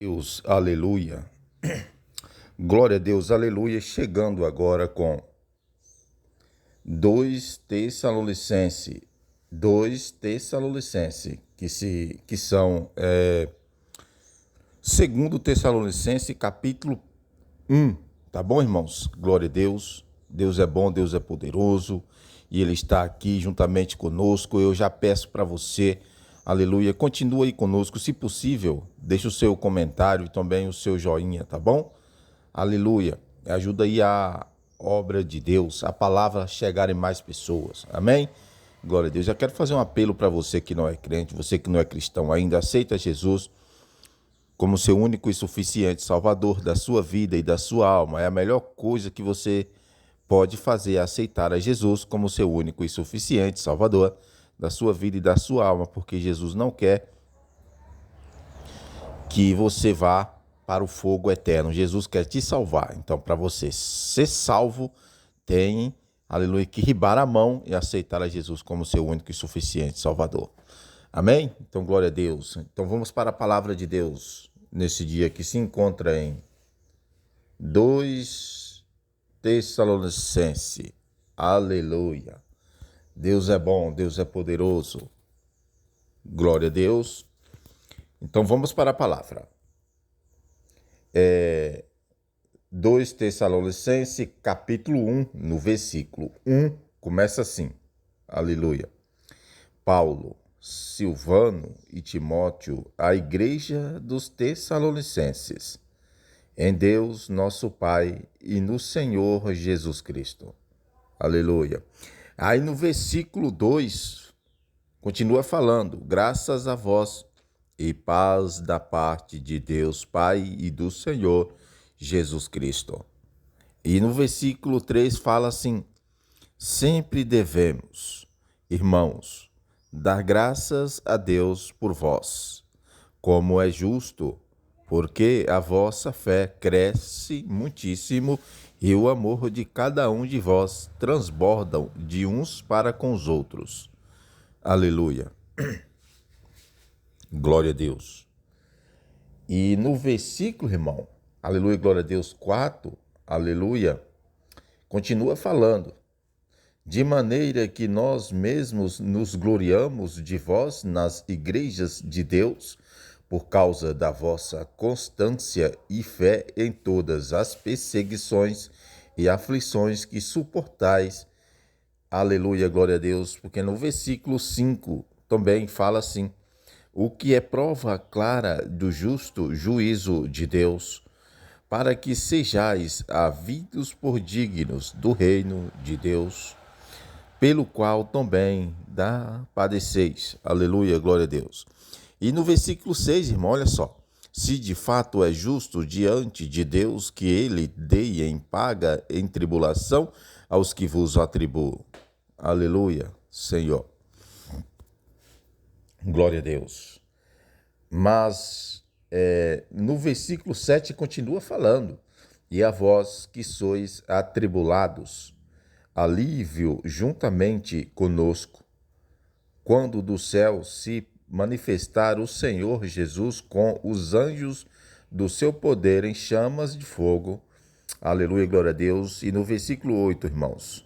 Deus, aleluia. Glória a Deus, aleluia. Chegando agora com 2 Tessalonicenses, 2 Tessalonicenses, que são segundo Tessalonicenses, capítulo 1. Tá bom, irmãos? Glória a Deus. Deus é bom, Deus é poderoso e Ele está aqui juntamente conosco. Eu já peço para você, aleluia, continue aí conosco. Se possível, deixe o seu comentário e também o seu joinha, tá bom? Aleluia. Ajuda aí a obra de Deus, a palavra chegar em mais pessoas. Amém? Glória a Deus. Já quero fazer um apelo para você que não é crente, você que não é cristão ainda, aceita Jesus como seu único e suficiente Salvador da sua vida e da sua alma. É a melhor coisa que você pode fazer, é aceitar a Jesus como seu único e suficiente Salvador da sua vida e da sua alma, porque Jesus não quer que você vá para o fogo eterno. Jesus quer te salvar. Então, para você ser salvo, tem, aleluia, que ribar a mão e aceitar a Jesus como seu único e suficiente Salvador. Amém? Então, glória a Deus. Então, vamos para a palavra de Deus nesse dia que se encontra em 2 Tessalonicenses. Aleluia. Deus é bom, Deus é poderoso. Glória a Deus. Então, vamos para a palavra. 2 Tessalonicenses, capítulo 1, no versículo 1, começa assim. Aleluia. Paulo, Silvano e Timóteo, a igreja dos Tessalonicenses, em Deus nosso Pai e no Senhor Jesus Cristo. Aleluia. Aí no versículo 2, continua falando, graças a vós e paz da parte de Deus Pai e do Senhor Jesus Cristo. E no versículo 3 fala assim, sempre devemos, irmãos, dar graças a Deus por vós, como é justo, porque a vossa fé cresce muitíssimo e o amor de cada um de vós transbordam de uns para com os outros. Aleluia. Glória a Deus. E no versículo, irmão, aleluia, glória a Deus, 4, aleluia, continua falando, de maneira que nós mesmos nos gloriamos de vós nas igrejas de Deus, por causa da vossa constância e fé em todas as perseguições e aflições que suportais. Aleluia, glória a Deus, porque no versículo 5 também fala assim, o que é prova clara do justo juízo de Deus, para que sejais havidos por dignos do reino de Deus, pelo qual também padeceis. Aleluia, glória a Deus. E no versículo 6, irmão, olha só. Se de fato é justo diante de Deus que ele dê em paga em tribulação aos que vos atribuem. Aleluia, Senhor. Glória a Deus. Mas no versículo 7 continua falando, e a vós que sois atribulados, alívio juntamente conosco, quando do céu se manifestar o Senhor Jesus com os anjos do seu poder em chamas de fogo. Aleluia, glória a Deus. E no versículo 8, irmãos,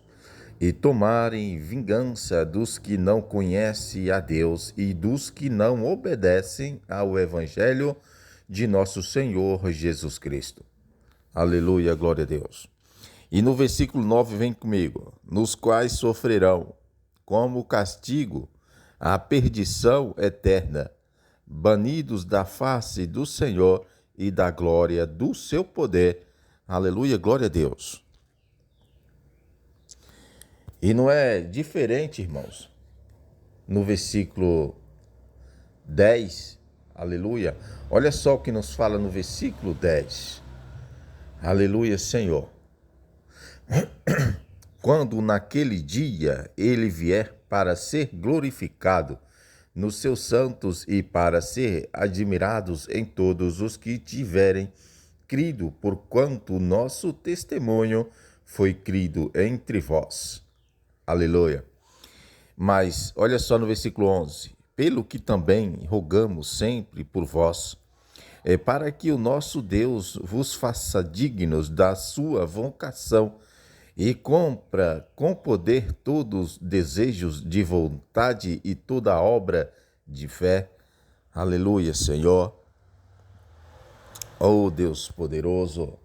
e tomarem vingança dos que não conhecem a Deus e dos que não obedecem ao Evangelho de nosso Senhor Jesus Cristo. Aleluia, glória a Deus. E no versículo 9, vem comigo, nos quais sofrerão como castigo a perdição eterna, banidos da face do Senhor e da glória do seu poder. Aleluia, glória a Deus. E não é diferente, irmãos, no versículo 10, aleluia, olha só o que nos fala no versículo 10, aleluia, Senhor. Quando naquele dia ele vier para ser glorificado nos seus santos e para ser admirados em todos os que tiverem crido, porquanto o nosso testemunho foi crido entre vós. Aleluia. Mas olha só no versículo 11. Pelo que também rogamos sempre por vós, para que o nosso Deus vos faça dignos da sua vocação e cumpra com poder todos os desejos de vontade e toda obra de fé. Aleluia, Senhor. Oh, Deus poderoso.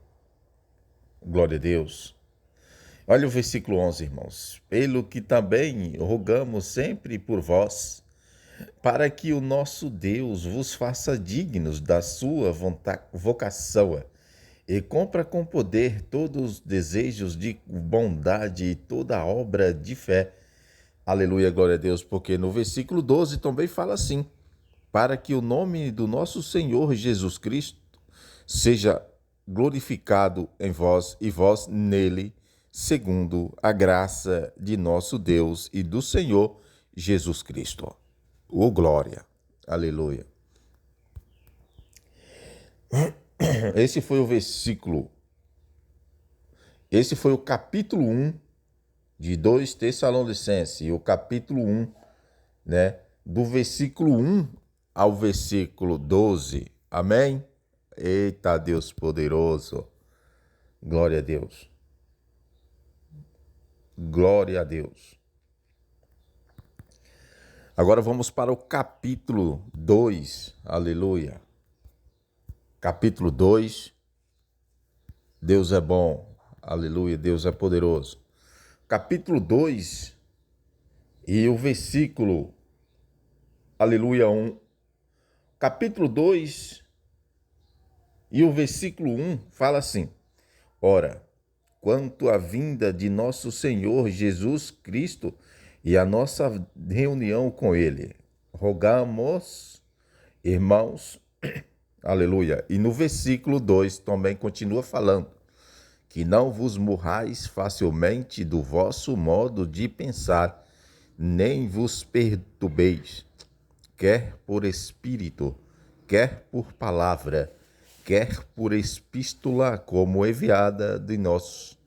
Glória a Deus. Olha o versículo 11, irmãos. Pelo que também rogamos sempre por vós, para que o nosso Deus vos faça dignos da sua vocação e cumpra com poder todos os desejos de bondade e toda obra de fé. Aleluia, glória a Deus, porque no versículo 12 também fala assim, para que o nome do nosso Senhor Jesus Cristo seja glorificado em vós e vós nele, segundo a graça de nosso Deus e do Senhor Jesus Cristo. Oh, glória! Aleluia! Esse foi o capítulo 1 de 2 Tessalonicenses, e o capítulo 1, né, do versículo 1 ao versículo 12. Amém? Eita, Deus poderoso! Glória a Deus! Glória a Deus! Agora vamos para o capítulo 2. Aleluia! Capítulo 2. Deus é bom. Aleluia, Deus é poderoso. Capítulo 2 e o versículo, aleluia, 1. Capítulo 2 e o versículo 1 fala assim: ora, quanto à vinda de nosso Senhor Jesus Cristo e a nossa reunião com Ele, rogamos, irmãos, aleluia. E no versículo 2 também continua falando, que não vos morrais facilmente do vosso modo de pensar, nem vos perturbeis, quer por espírito, quer por palavra, quer por epístola como enviada de nós,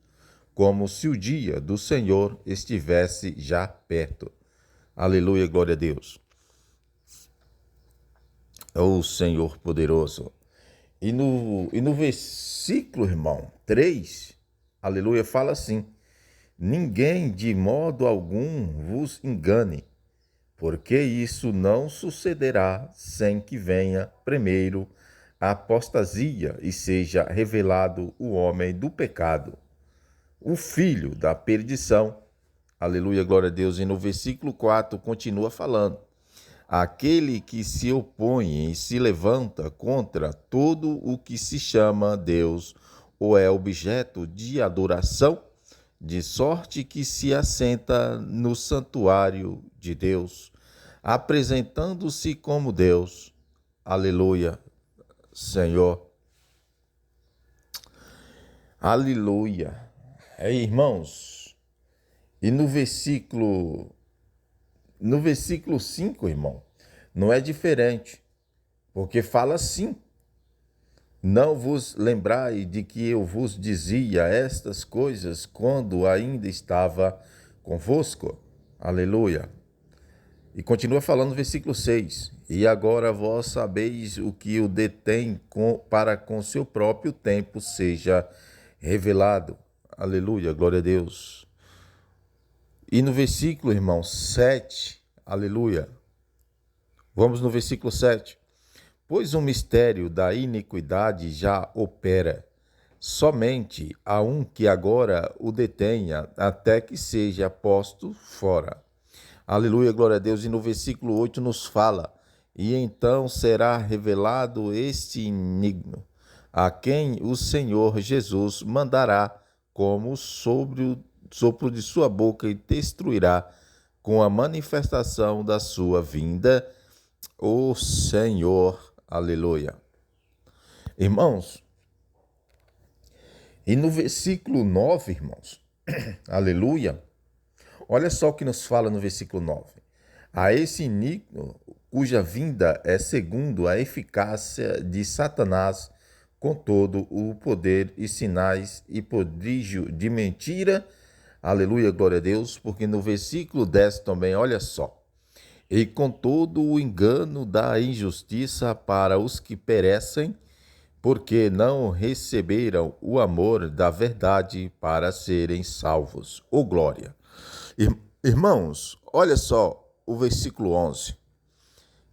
como se o dia do Senhor estivesse já perto. Aleluia, glória a Deus. Oh, Senhor poderoso. E no versículo, irmão, 3, aleluia, fala assim: ninguém de modo algum vos engane, porque isso não sucederá sem que venha primeiro a apostasia e seja revelado o homem do pecado, o filho da perdição. Aleluia, glória a Deus. E no versículo 4 continua falando: aquele que se opõe e se levanta contra todo o que se chama Deus ou é objeto de adoração, de sorte que se assenta no santuário de Deus, apresentando-se como Deus. Aleluia, Senhor. Aleluia. Irmãos, e no versículo 5, irmão, não é diferente, porque fala assim: não vos lembrai de que eu vos dizia estas coisas quando ainda estava convosco? Aleluia. E continua falando no versículo 6. E agora vós sabeis o que o detém para com seu próprio tempo seja revelado. Aleluia, glória a Deus. E no versículo, irmão, 7, aleluia. Vamos no versículo 7. Pois o mistério da iniquidade já opera. Somente há um que agora o detenha até que seja posto fora. Aleluia, glória a Deus. E no versículo 8 nos fala: e então será revelado este inimigo, a quem o Senhor Jesus mandará como sobre o sopro de sua boca e destruirá com a manifestação da sua vinda o Senhor. Aleluia. Irmãos, e no versículo 9, irmãos, aleluia, olha só o que nos fala no versículo 9. A esse iníquo, cuja vinda é segundo a eficácia de Satanás, com todo o poder e sinais e prodígio de mentira. Aleluia, glória a Deus, porque no versículo 10 também, olha só. E com todo o engano da injustiça para os que perecem, porque não receberam o amor da verdade para serem salvos. Ô glória! Irmãos, olha só o versículo 11.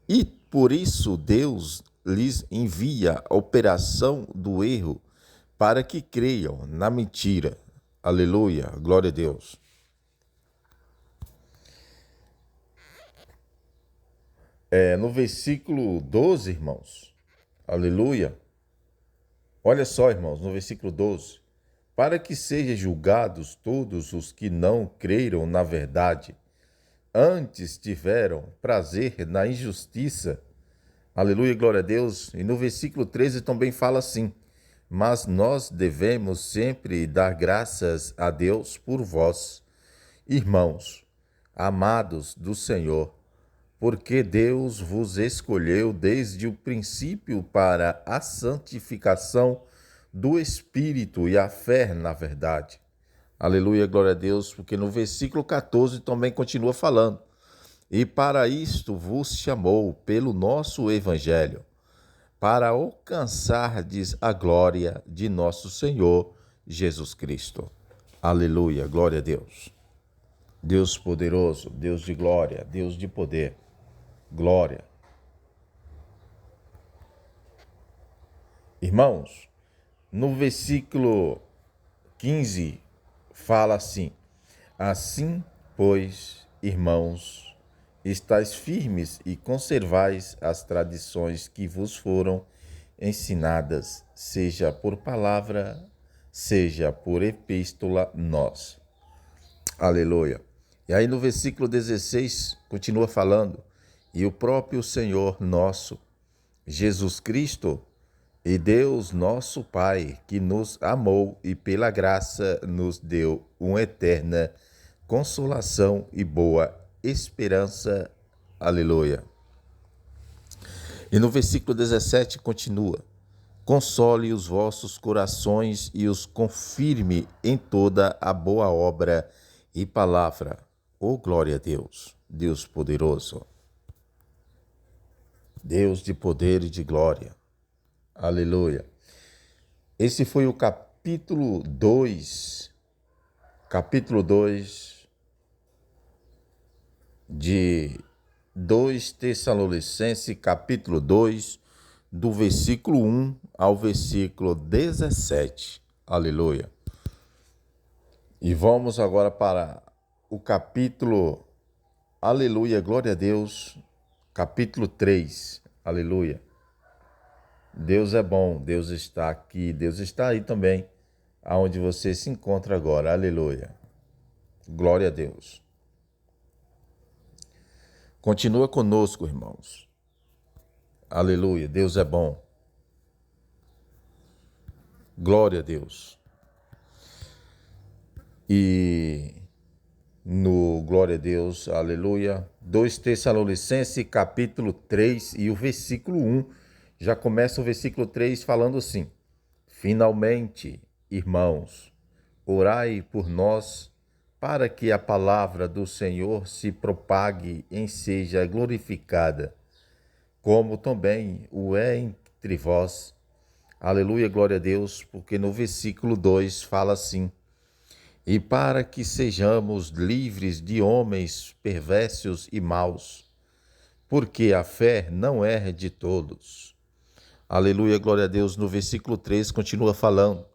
E por isso Deus lhes envia a operação do erro para que creiam na mentira. Aleluia, glória a Deus. No versículo 12, irmãos, aleluia. Olha só, irmãos, no versículo 12. Para que sejam julgados todos os que não creram na verdade, antes tiveram prazer na injustiça. Aleluia, glória a Deus. E no versículo 13 também fala assim: mas nós devemos sempre dar graças a Deus por vós, irmãos, amados do Senhor, porque Deus vos escolheu desde o princípio para a santificação do Espírito e a fé na verdade. Aleluia, glória a Deus, porque no versículo 14 também continua falando: e para isto vos chamou pelo nosso evangelho, para alcançardes a glória de nosso Senhor Jesus Cristo. Aleluia, glória a Deus. Deus poderoso, Deus de glória, Deus de poder, glória. Irmãos, no versículo 15 fala assim: assim, pois, irmãos, estais firmes e conservais as tradições que vos foram ensinadas, seja por palavra, seja por epístola nossa. Aleluia. E aí no versículo 16 continua falando: e o próprio Senhor nosso, Jesus Cristo, e Deus nosso Pai, que nos amou e pela graça nos deu uma eterna consolação e boa esperança. Aleluia. E no versículo 17 continua: console os vossos corações e os confirme em toda a boa obra e palavra. Oh, glória a Deus, Deus poderoso, Deus de poder e de glória. Aleluia. Esse foi o capítulo 2 de 2 Tessalonicenses, capítulo 2, do versículo 1 ao versículo 17. Aleluia. E vamos agora para o capítulo, aleluia, glória a Deus, capítulo 3, aleluia. Deus é bom, Deus está aqui, Deus está aí também, aonde você se encontra agora, aleluia. Glória a Deus. Continua conosco, irmãos. Aleluia, Deus é bom. Glória a Deus. E no glória a Deus, aleluia, 2 Tessalonicenses, capítulo 3 e o versículo 1, já começa o versículo 3 falando assim: finalmente, irmãos, orai por nós, para que a palavra do Senhor se propague e seja glorificada, como também o é entre vós. Aleluia, glória a Deus, porque no versículo 2 fala assim: e para que sejamos livres de homens perversos e maus, porque a fé não é de todos. Aleluia, glória a Deus. No versículo 3 continua falando: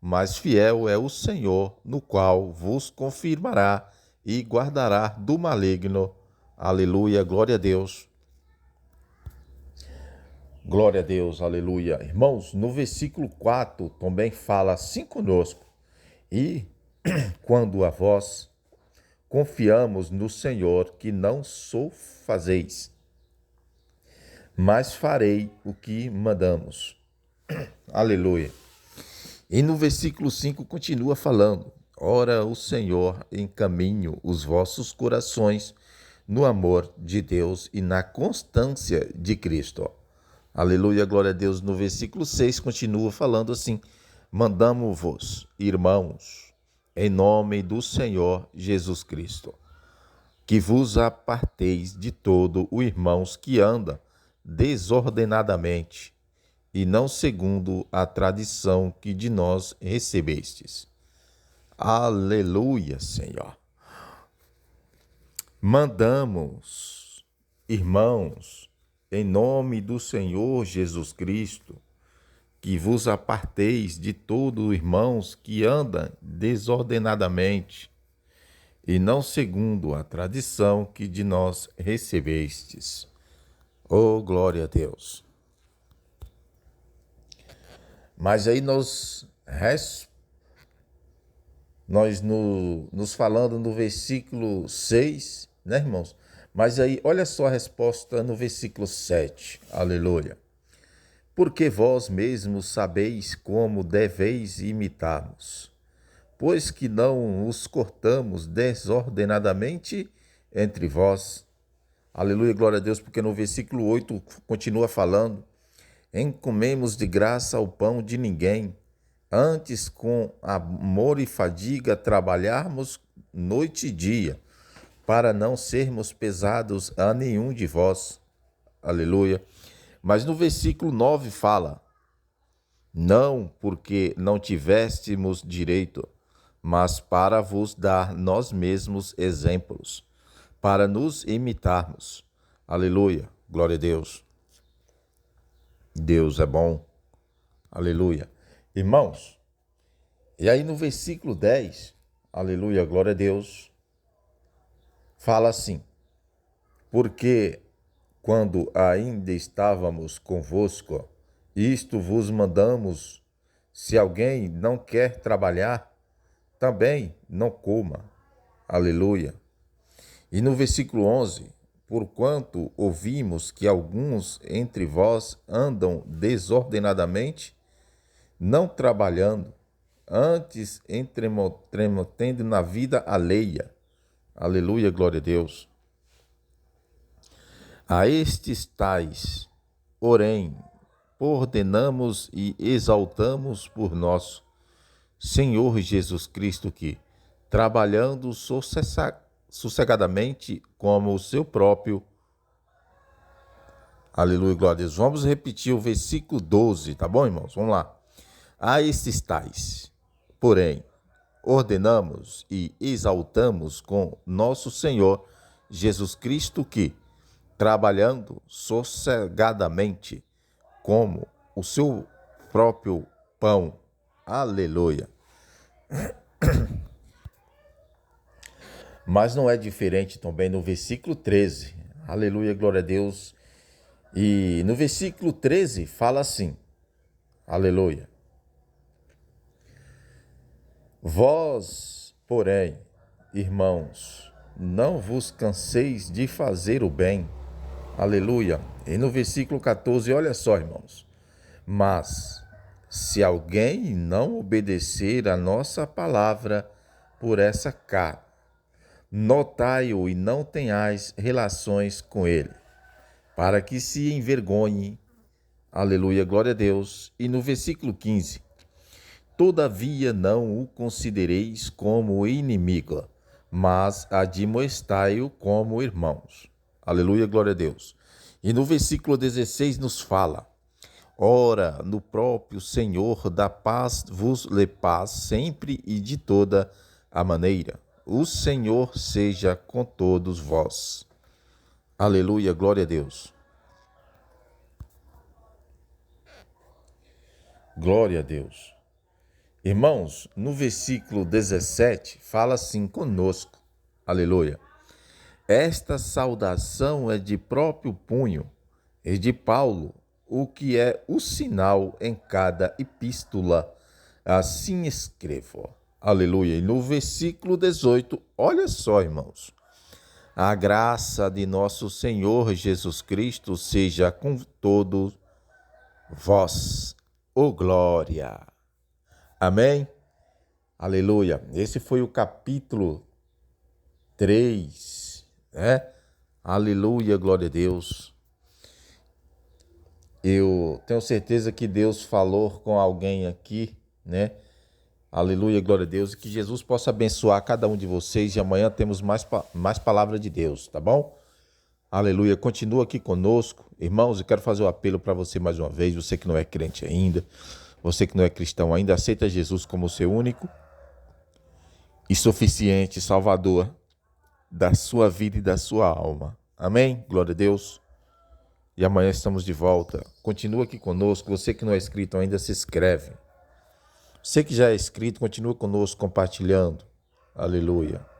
mas fiel é o Senhor, no qual vos confirmará e guardará do maligno. Aleluia, glória a Deus. Glória a Deus, aleluia. Irmãos, no versículo 4 também fala assim conosco: e quando a vós confiamos no Senhor, que não fazeis, mas farei o que mandamos. Aleluia. E no versículo 5 continua falando: ora, o Senhor encaminhe os vossos corações no amor de Deus e na constância de Cristo. Aleluia, glória a Deus. No versículo 6 continua falando assim: mandamo-vos, irmãos, em nome do Senhor Jesus Cristo, que vos aparteis de todo o irmãos que anda desordenadamente, e não segundo a tradição que de nós recebestes. Aleluia, Senhor. Mandamos, irmãos, em nome do Senhor Jesus Cristo, que vos aparteis de todos irmãos que andam desordenadamente, e não segundo a tradição que de nós recebestes. Oh, glória a Deus! Mas aí nos falando no versículo 6, né, irmãos? Mas aí, olha só a resposta no versículo 7. Aleluia. Porque vós mesmos sabeis como deveis imitar-nos, pois que não os cortamos desordenadamente entre vós. Aleluia, glória a Deus, porque no versículo 8 continua falando: encomemos de graça o pão de ninguém, antes com amor e fadiga trabalharmos noite e dia, para não sermos pesados a nenhum de vós. Aleluia. Mas no versículo 9 fala: não porque não tivéssemos direito, mas para vos dar nós mesmos exemplos, para nos imitarmos. Aleluia, glória a Deus. Deus é bom. Aleluia. Irmãos, e aí no versículo 10, aleluia, glória a Deus, fala assim: porque quando ainda estávamos convosco, isto vos mandamos: se alguém não quer trabalhar, também não coma. Aleluia. E no versículo 11, porquanto ouvimos que alguns entre vós andam desordenadamente, não trabalhando, antes entremetendo na vida alheia. Aleluia, glória a Deus. A estes tais, porém, ordenamos e exaltamos por nosso Senhor Jesus Cristo que, trabalhando sossegadamente como o seu próprio... Aleluia, glória a Deus. Vamos repetir o versículo 12, tá bom, irmãos? Vamos lá. A estes tais, porém, ordenamos e exaltamos com nosso Senhor Jesus Cristo que, trabalhando sossegadamente como o seu próprio pão. Aleluia. Mas não é diferente também no versículo 13. Aleluia, glória a Deus. E no versículo 13 fala assim. Aleluia. Vós, porém, irmãos, não vos canseis de fazer o bem. Aleluia. E no versículo 14, olha só, irmãos. Mas, se alguém não obedecer a nossa palavra por essa carne, notai-o e não tenhais relações com ele, para que se envergonhe. Aleluia, glória a Deus. E no versículo 15, todavia não o considereis como inimigo, mas admoestai-o como irmãos. Aleluia, glória a Deus. E no versículo 16 nos fala: ora, no próprio Senhor da paz vos lhe paz sempre e de toda a maneira. O Senhor seja com todos vós. Aleluia, glória a Deus. Glória a Deus. Irmãos, no versículo 17 fala assim conosco. Aleluia. Esta saudação é de próprio punho e de Paulo, o que é o sinal em cada epístola. Assim escrevo. Aleluia. E no versículo 18, olha só, irmãos. A graça de nosso Senhor Jesus Cristo seja com todos vós. Ô glória. Amém? Aleluia. Esse foi o capítulo 3, né? Aleluia, glória a Deus. Eu tenho certeza que Deus falou com alguém aqui, né? Aleluia, glória a Deus. E que Jesus possa abençoar cada um de vocês. E amanhã temos mais palavra de Deus, tá bom? Aleluia. Continua aqui conosco. Irmãos, eu quero fazer um apelo para você mais uma vez. Você que não é crente ainda, você que não é cristão ainda, aceita Jesus como seu único e suficiente Salvador da sua vida e da sua alma. Amém? Glória a Deus. E amanhã estamos de volta. Continua aqui conosco. Você que não é inscrito ainda, se inscreve. Você que já é inscrito, continua conosco compartilhando. Aleluia.